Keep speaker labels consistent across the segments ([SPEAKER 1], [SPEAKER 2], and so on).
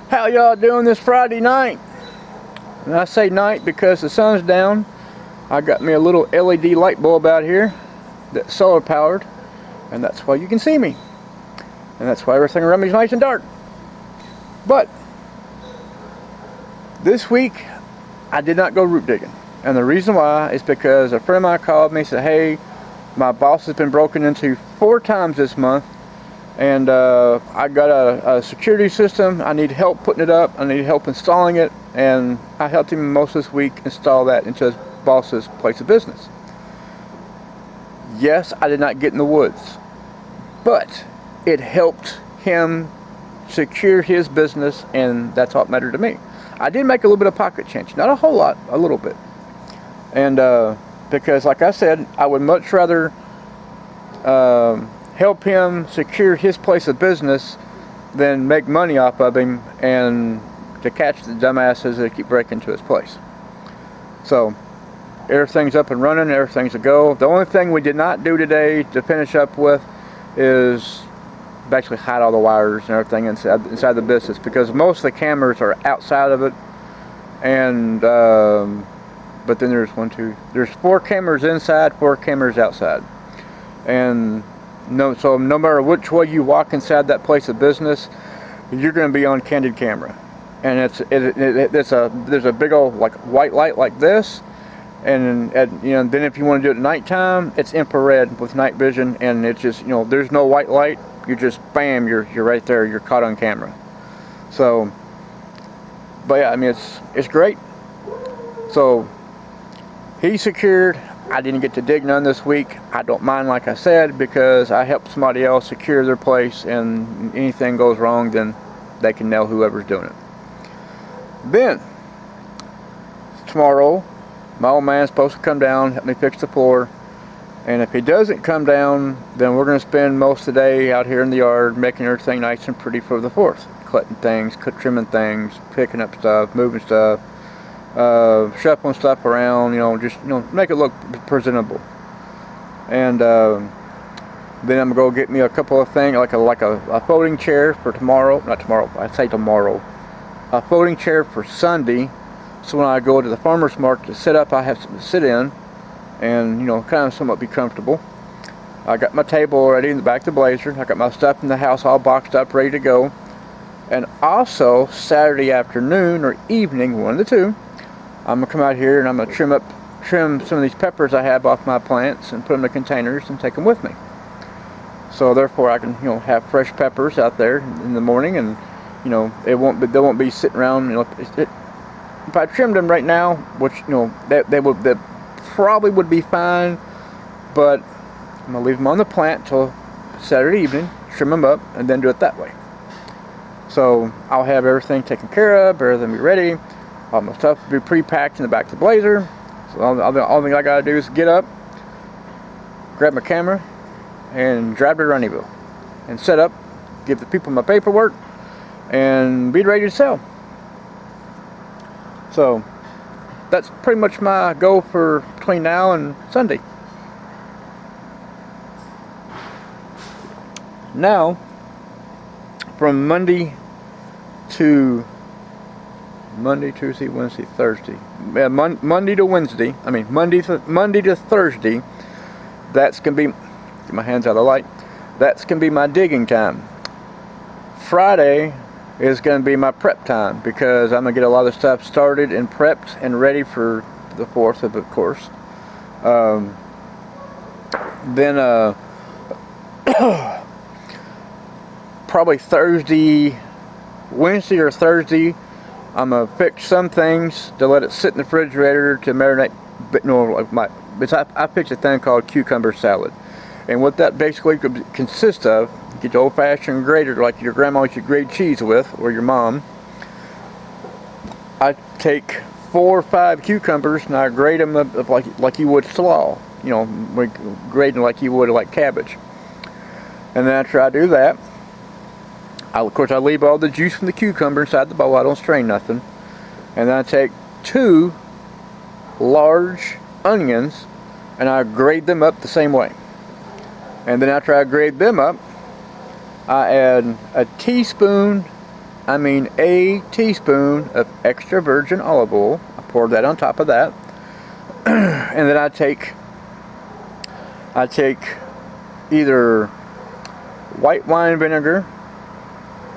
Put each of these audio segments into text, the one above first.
[SPEAKER 1] How y'all doing this Friday night? And I say night because the sun's down. I got me a little LED light bulb out here that's solar powered, and that's why you can see me. And that's why everything around me is nice and dark. But this week I did not go root digging. And the reason why is because a friend of mine called me and said, hey, my boss has been broken into 4 times this month, and I got a security system. I need help putting it up. I need help installing it, and I helped him most this week install that into his boss's place of business. Yes, I did not get in the woods, but it helped him secure his business, and that's all that mattered to me. I did make a little bit of pocket change, not a whole lot, a little bit, and because like I said, I would much rather help him secure his place of business than make money off of him and to catch the dumbasses that keep breaking into his place. So everything's up and running, everything's a go. The only thing we did not do today to finish up with is basically hide all the wires and everything inside the business, because most of the cameras are outside of it, and but then there's 4 cameras inside, 4 cameras outside, and so no matter which way you walk inside that place of business, you're going to be on candid camera. And there's a big old like white light like this, and then if you want to do it at nighttime, it's infrared with night vision, and it's just, there's no white light. You're just bam, you're right there. You're caught on camera. So, but yeah, I mean it's great. So he secured. I didn't get to dig none this week. I don't mind, like I said, because I helped somebody else secure their place, and anything goes wrong, then they can nail whoever's doing it. Then, tomorrow, my old man's supposed to come down, help me fix the floor, and if he doesn't come down, then we're going to spend most of the day out here in the yard making everything nice and pretty for the 4th. Cutting things, trimming things, picking up stuff, moving stuff, shuffling stuff around, just make it look presentable. And then I'm gonna go get me a couple of things, like a folding chair for tomorrow. Not tomorrow, I say tomorrow. A folding chair for Sunday, so when I go to the farmer's market to sit up, I have something to sit in, and kind of somewhat be comfortable. I got my table already in the back of the Blazer. I got my stuff in the house all boxed up, ready to go. And also Saturday afternoon or evening, one of the two, I'm gonna come out here and I'm gonna trim some of these peppers I have off my plants and put them in containers and take them with me. So therefore I can have fresh peppers out there in the morning, and they won't be sitting around. If I trimmed them right now, which they probably would be fine, but I'm gonna leave them on the plant till Saturday evening, trim them up, and then do it that way. So I'll have everything taken care of, everything be ready. All my stuff will be pre-packed in the back of the Blazer. So all thing I gotta do is get up, grab my camera, and drive to Runnyville, and set up, give the people my paperwork, and be ready to sell. So that's pretty much my goal for between now and Sunday. Now, from Monday, Tuesday, Wednesday, Thursday. Monday to Wednesday. I mean Monday to Thursday. That's gonna be, get my hands out of the light. That's gonna be my digging time. Friday is gonna be my prep time, because I'm gonna get a lot of stuff started and prepped and ready for the 4th, of course. Then probably Wednesday or Thursday, I'm gonna fix some things to let it sit in the refrigerator to marinate. I fix a thing called cucumber salad, and what that basically consists of, get the old-fashioned grater like your grandma used to grate cheese with, or your mom. I take 4 or 5 cucumbers and I grate them up like you would slaw, grate them like you would like cabbage. And then after I do that, of course, I leave all the juice from the cucumber inside the bowl. I don't strain nothing. And then I take 2 large onions and I grate them up the same way. And then after I grate them up, I add a teaspoon I mean a teaspoon of extra virgin olive oil. I pour that on top of that. And then I take either white wine vinegar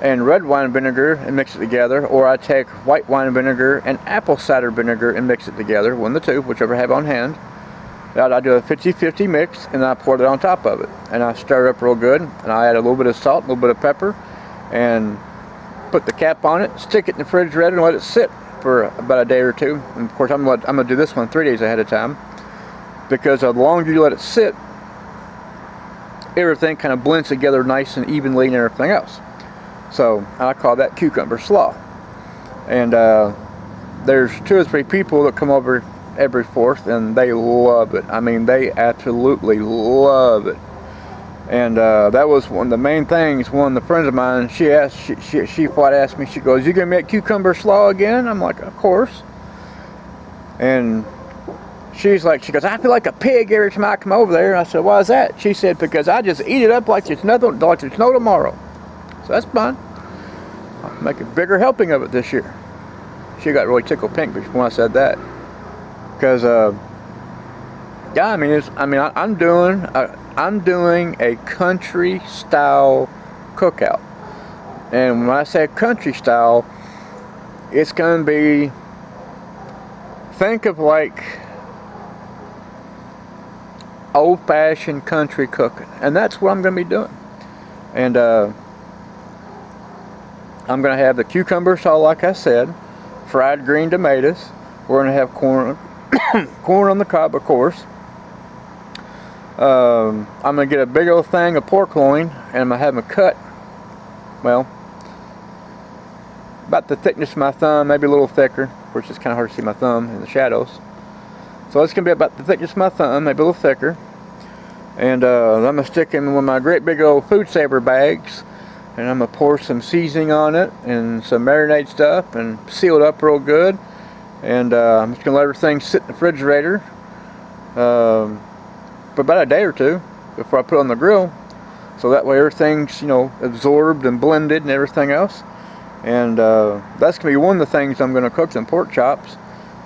[SPEAKER 1] and red wine vinegar and mix it together, or I take white wine vinegar and apple cider vinegar and mix it together, one of the two, whichever I have on hand. I do a 50-50 mix, and I pour it on top of it, and I stir it up real good, and I add a little bit of salt, a little bit of pepper, and put the cap on it, stick it in the refrigerator, and let it sit for about a day or two. And of course, I'm gonna do this one 3 days ahead of time, because the longer you let it sit, everything kind of blends together nice and evenly and everything else. So I call that cucumber slaw. And there's 2 or 3 people that come over every 4th, and they love it. I mean, they absolutely love it. And that was one of the main things. One of the friends of mine, she flat asked me, she goes, "You gonna make cucumber slaw again?" I'm like, "Of course." And she goes, "I feel like a pig every time I come over there." I said, "Why is that?" She said, "Because I just eat it up like there's no tomorrow." So that's fine. I'll make a bigger helping of it this year. She got really tickled pink when I said that. Because, yeah, I mean, I'm doing a country style cookout. And when I say country style, it's going to be, think of like old-fashioned country cooking. And that's what I'm going to be doing. And I'm going to have the cucumber slaw, like I said, fried green tomatoes. We're going to have corn on the cob, of course. I'm going to get a big old thing of pork loin, and I'm going to have them cut, well, about the thickness of my thumb, maybe a little thicker. Of course, it's kind of hard to see my thumb in the shadows. So it's going to be about the thickness of my thumb, maybe a little thicker. And I'm going to stick in one of my great big old food saver bags, and I'm going to pour some seasoning on it and some marinade stuff and seal it up real good. And I'm just going to let everything sit in the refrigerator for about a day or 2 before I put it on the grill. So that way everything's, absorbed and blended and everything else. And that's going to be one of the things I'm going to cook, some pork chops.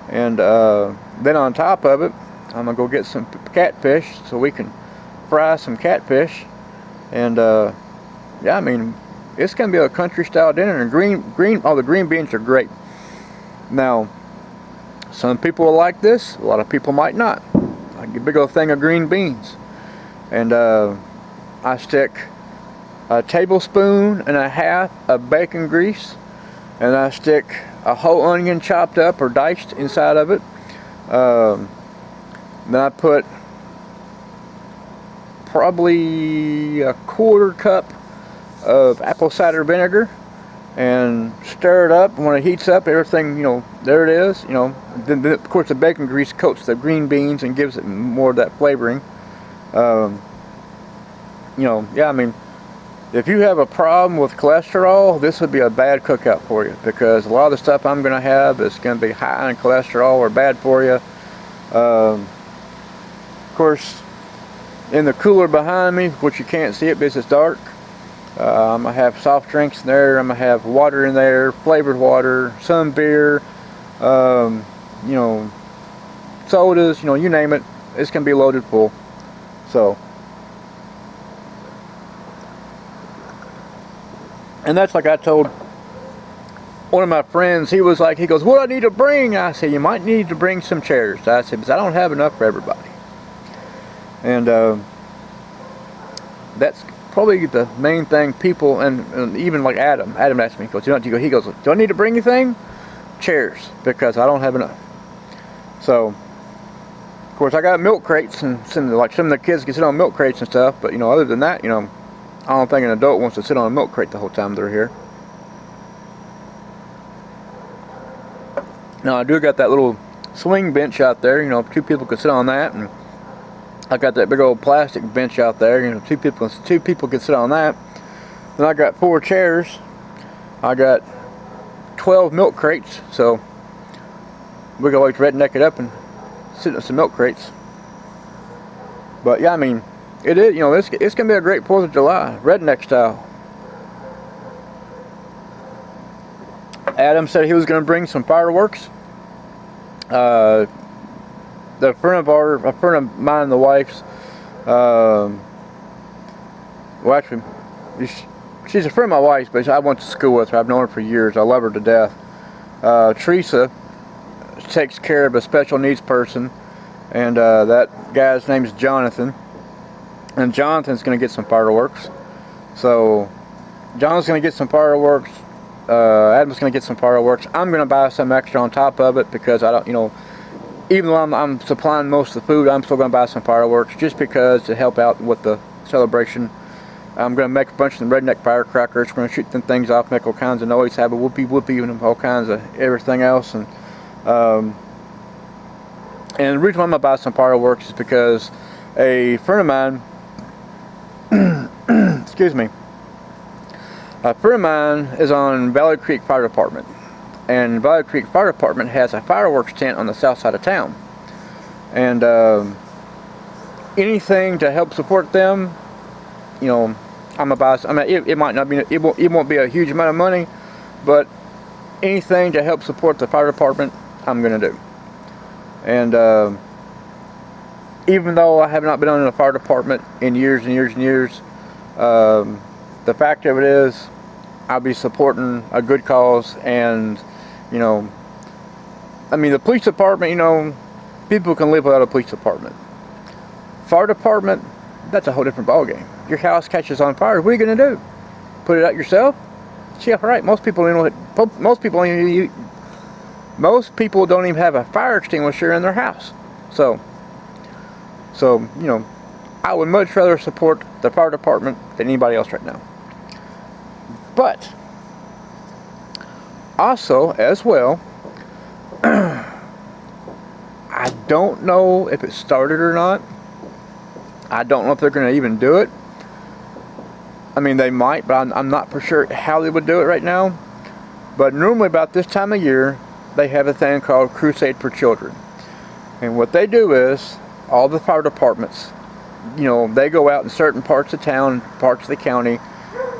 [SPEAKER 1] And then on top of it, I'm going to go get some catfish so we can fry some catfish. And yeah, I mean, it's going to be a country style dinner. And all the green beans are great. Now, some people will like this, a lot of people might not. I get a big old thing of green beans, and I stick a tablespoon and a half of bacon grease, and I stick a whole onion chopped up or diced inside of it. Then I put probably a 1/4 cup of apple cider vinegar and stir it up. When it heats up, everything, there it is. Then of course the bacon grease coats the green beans and gives it more of that flavoring. Yeah, I mean, if you have a problem with cholesterol, this would be a bad cookout for you, because a lot of the stuff I'm going to have is going to be high in cholesterol or bad for you. Of course, in the cooler behind me, which you can't see it because it's dark, I'm going to have soft drinks in there. I'm going to have water in there, flavored water, some beer, sodas, you name it. It's going to be loaded full. So, and that's like I told one of my friends. He goes, "What do I need to bring?" I said, "You might need to bring some chairs." I said, "Because I don't have enough for everybody." And that's probably the main thing people, and even like Adam asked me, he goes, he goes, "Do I need to bring anything?" Chairs, because I don't have enough. So, of course, I got milk crates, and some of the kids can sit on milk crates and stuff, but other than that, I don't think an adult wants to sit on a milk crate the whole time they're here. Now, I do got that little swing bench out there, 2 people could sit on that, and I got that big old plastic bench out there, 2 people could sit on that. Then I got 4 chairs. I got 12 milk crates, so we can always redneck it up and sit in some milk crates. But yeah, I mean, it is, it's gonna be a great 4th of July, redneck style. Adam said he was going to bring some fireworks. A friend of mine and the wife's, well, actually, she's a friend of my wife's, but I went to school with her. I've known her for years. I love her to death. Teresa takes care of a special needs person, and that guy's name is Jonathan. And Jonathan's going to get some fireworks. So John's going to get some fireworks. Adam's going to get some fireworks. I'm going to buy some extra on top of it because I don't, even though I'm supplying most of the food, I'm still going to buy some fireworks just because to help out with the celebration. I'm going to make a bunch of them redneck firecrackers. We're going to shoot them things off, make all kinds of noise, have a whoopee whoopee, and all kinds of everything else. And the reason why I'm going to buy some fireworks is because a friend of mine, excuse me, a friend of mine is on Valley Creek Fire Department, and Valley Creek Fire Department has a fireworks tent on the south side of town, and anything to help support them, I'm gonna buy. I mean, it might not be, it won't be a huge amount of money, but anything to help support the fire department, I'm gonna do. And even though I have not been on the fire department in years and years and years, the fact of it is, I'll be supporting a good cause. And I mean, the police department, people can live without a police department. Fire department, that's a whole different ballgame. Your house catches on fire, what are you going to do? Put it out yourself? Yeah, right. Most people don't even have a fire extinguisher in their house. So I would much rather support the fire department than anybody else right now. But also, as well, I don't know if it started or not. I don't know if they're going to even do it. I mean, they might, but I'm not for sure how they would do it right now. But normally about this time of year, they have a thing called Crusade for Children. And what they do is, all the fire departments, they go out in certain parts of town, parts of the county,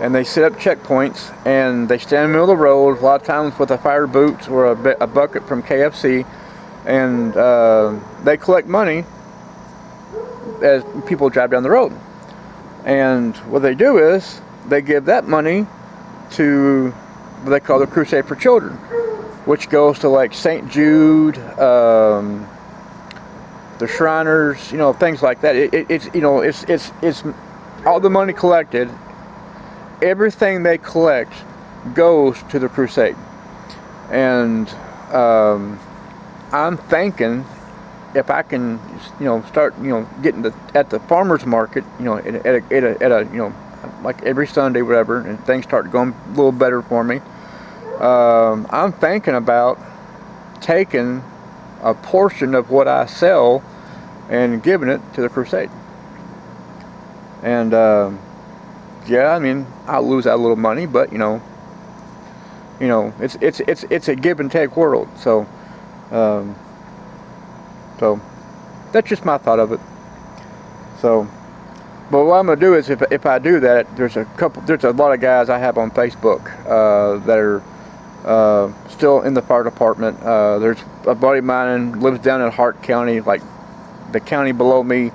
[SPEAKER 1] and they set up checkpoints, and they stand in the middle of the road, a lot of times with a fire boots or a bucket from KFC, and they collect money as people drive down the road. And what they do is, they give that money to what they call the Crusade for Children, which goes to like St. Jude, the Shriners, things like that. It's all the money collected. Everything they collect goes to the crusade. And I'm thinking if I can, start, getting at the farmers market, at a like every Sunday, whatever, and things start going a little better for me. I'm thinking about taking a portion of what I sell and giving it to the crusade. And yeah, I mean, I'll lose out a little money, but it's a give and take world. So that's just my thought of it. So, but what I'm gonna do is, if I do that, there's a lot of guys I have on Facebook that are still in the fire department. There's a buddy of mine lives down in Hardin County, like the county below me.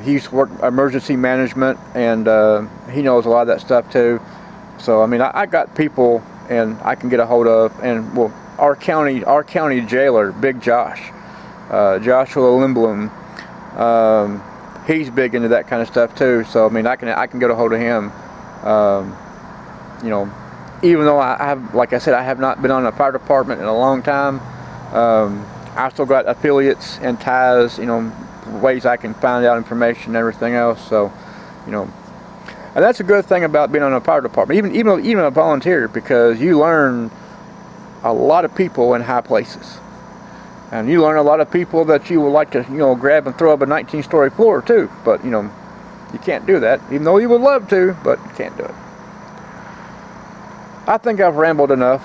[SPEAKER 1] He used to work emergency management, and he knows a lot of that stuff too. So I mean, I got people, and I can get a hold of, and well, our county jailer, Big Josh, Joshua Lindblom, he's big into that kind of stuff too. So I mean, I can get a hold of him. Even though I have, like I said, I have not been on a fire department in a long time, I still got affiliates and ties, ways I can find out information and everything else. So, and that's a good thing about being on a fire department, even a volunteer, because you learn a lot of people in high places, and you learn a lot of people that you would like to, grab and throw up a 19-story floor too. But you can't do that, even though you would love to, but you can't do it. I think I've rambled enough.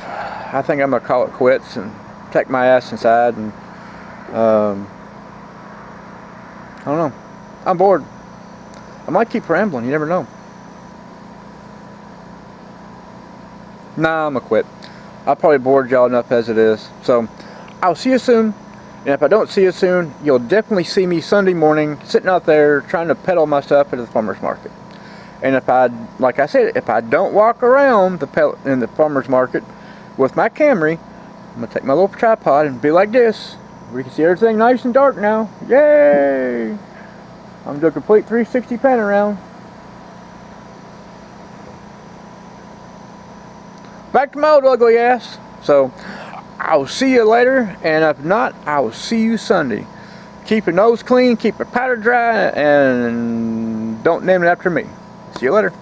[SPEAKER 1] I think I'm gonna call it quits and take my ass inside, and I don't know. I'm bored. I might keep rambling. You never know. Nah, I'm gonna quit. I'll probably bored y'all enough as it is. So I'll see you soon. And if I don't see you soon, you'll definitely see me Sunday morning sitting out there trying to peddle my stuff at the farmer's market. And if like I said, if I don't walk around in the farmer's market with my Camry, I'm going to take my little tripod and be like this. We can see everything nice and dark now. Yay! I'm doing a complete 360 pan around. Back to my old ugly ass. So I'll see you later, and if not, I will see you Sunday. Keep your nose clean, keep your powder dry, and don't name it after me. See you later.